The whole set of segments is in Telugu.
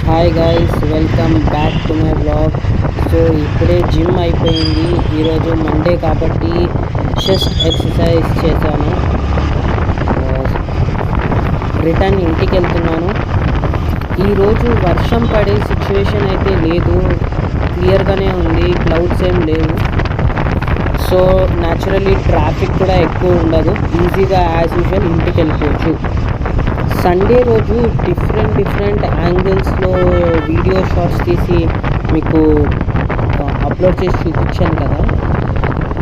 Hi guys, welcome back to my blog. So ఇప్పుడే జిమ్ అయిపోయింది. ఈరోజు మండే కాబట్టి చెస్ట్ ఎక్సర్సైజ్ చేశాను. రిటర్న్ ఇంటికి వెళ్తున్నాను. ఈరోజు వర్షం పడే సిచ్యువేషన్ అయితే లేదు, క్లియర్గానే ఉంది, క్లౌడ్స్ ఏం లేవు. సో న్యాచురల్లీ ట్రాఫిక్ కూడా ఎక్కువ ఉండదు, ఈజీగా యాజ్ యూజువల్ ఇంటికి వెళ్ళిపోవచ్చు. సండే రోజు డిఫరెంట్ యాంగిల్స్లో వీడియో షార్ట్స్ తీసి మీకు అప్లోడ్ చేసి చూపించాను కదా.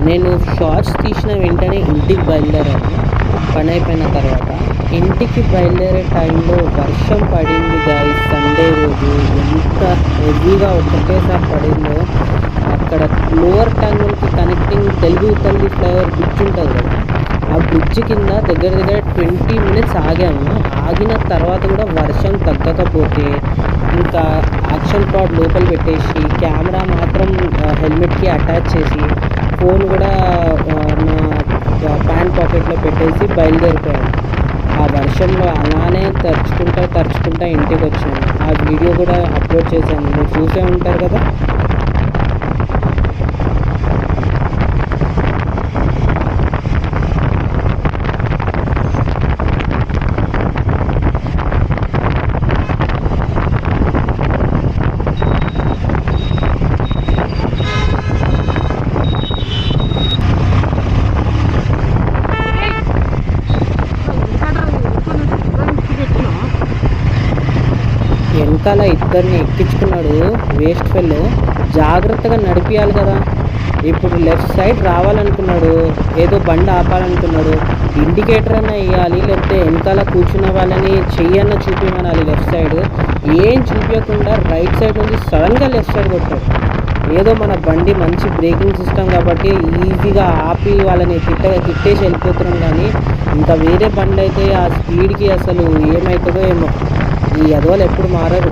నేను షార్ట్స్ తీసిన వెంటనే ఇంటికి బయలుదేరాను. పని అయిపోయిన తర్వాత ఇంటికి బయలుదేరే టైంలో వర్షం పడింది గాయ్స్. సండే రోజు ఎంత హెవీగా ఒకటేసారి పడిందో. అక్కడ లోవర్ టంగుల్కి కనెక్టింగ్ తెలుగు తల్లి ఫ్లైఓవర్ బ్రిడ్జ్ ఉంటుంది కదా, ఆ బ్రిడ్జ్ కింద దగ్గర 20 minutes ఆగాము. ఆగిన తర్వాత కూడా వర్షం తగ్గకపోతే ఇంకా యాక్షన్ పాడ్ లోపల పెట్టేసి కెమెరా మాత్రం హెల్మెట్కి అటాచ్ చేసి ఫోన్ కూడా నా ప్యాంట్ పాకెట్లో పెట్టేసి బయలుదేరిపోయాను. ఆ వర్షంలో అలానే తరుచుకుంటా ఇంటికి వచ్చాను. ఆ వీడియో కూడా అప్లోడ్ చేశాను, మీరు చూసే ఉంటారు కదా. వెనకాల ఇద్దరిని ఎక్కించుకున్నాడు వేస్ట్ ఫెల్లో. జాగ్రత్తగా నడిపియాలి కదా. ఇప్పుడు లెఫ్ట్ సైడ్ రావాలనుకున్నాడు, ఏదో బండి ఆపాలనుకున్నాడు. ఇండికేటర్ అన్న వేయాలి, లేకపోతే వెనకాల కూర్చున్న వాళ్ళని చెయ్యన్న చూపించాలి. లెఫ్ట్ సైడ్ ఏం చూపించకుండా రైట్ సైడ్ నుంచి సడన్గా లెఫ్ట్ సైడ్ కొట్టాడు. ఏదో మన బండి మంచి బ్రేకింగ్ సిస్టమ్ కాబట్టి ఈజీగా ఆపి వాళ్ళని తిట్టేసి వెళ్ళిపోతున్నాం. కానీ ఇంకా వేరే బండి అయితే ఆ స్పీడ్కి అసలు ఏమవుతుందో ఏమో. ఈ అదవాళ్ళు ఎప్పుడు మారరు.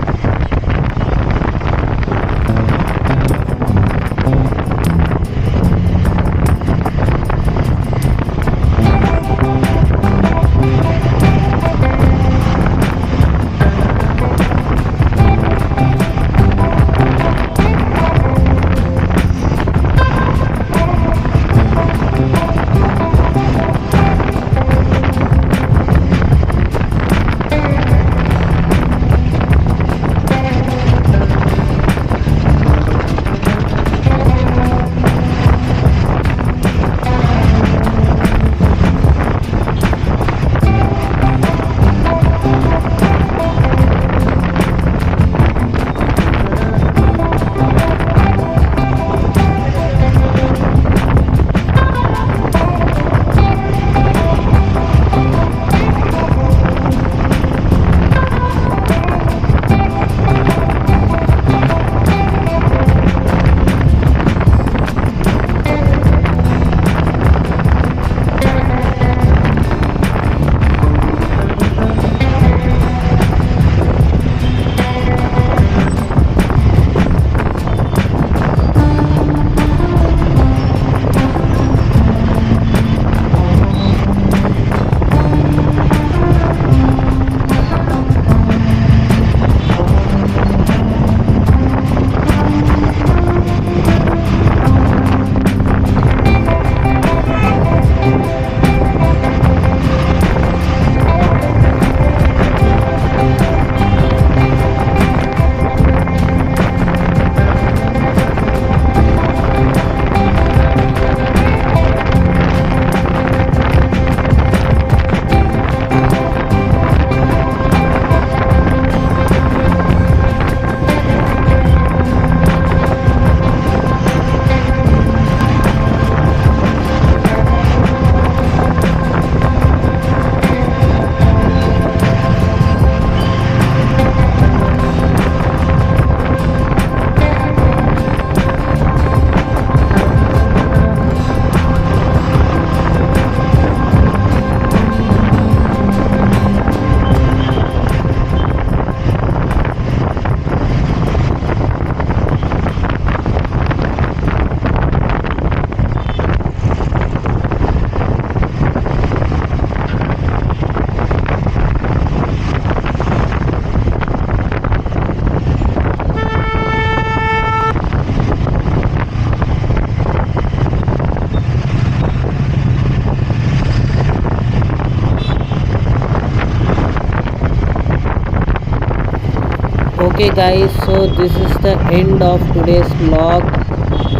Okay guys, so this is the end of today's vlog.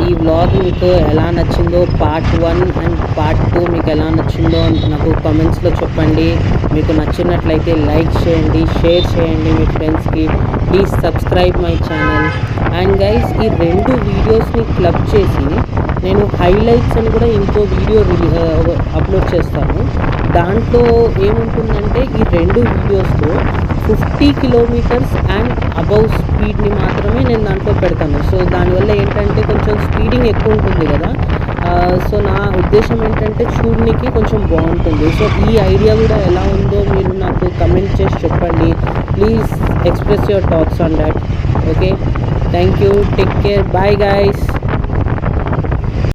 ఈ వ్లాగ్ మీకు ఎలా నచ్చిందో పార్ట్ 1 అండ్ పార్ట్ 2 మీకు ఎలా నచ్చిందో నాకు కామెంట్స్లో చెప్పండి. మీకు నచ్చినట్లయితే లైక్ చేయండి, షేర్ చేయండి మీ ఫ్రెండ్స్కి. Please subscribe my channel. And guys, ఈ 2 వీడియోస్ని క్లబ్ చేసి నేను హైలైట్స్ అని కూడా ఇంకో వీడియో అప్లోడ్ చేస్తాను. దాంట్లో ఏముంటుందంటే ఈ 2 వీడియోస్తో 50 కిలోమీటర్స్ అండ్ అబౌవ్ స్పీడ్ని మాత్రమే నేను దాంట్లో పెడతాను. సో దానివల్ల ఏంటంటే కొంచెం స్పీడింగ్ ఎక్కువ ఉంటుంది కదా. సో నా ఉద్దేశం ఏంటంటే చూడడానికి కొంచెం బాగుంటుంది. సో ఈ ఐడియా కూడా ఎలా ఉందో మీరు నాకు కమెంట్ చేసి చెప్పండి. Please express your thoughts on that. Okay, thank you, take care, bye guys.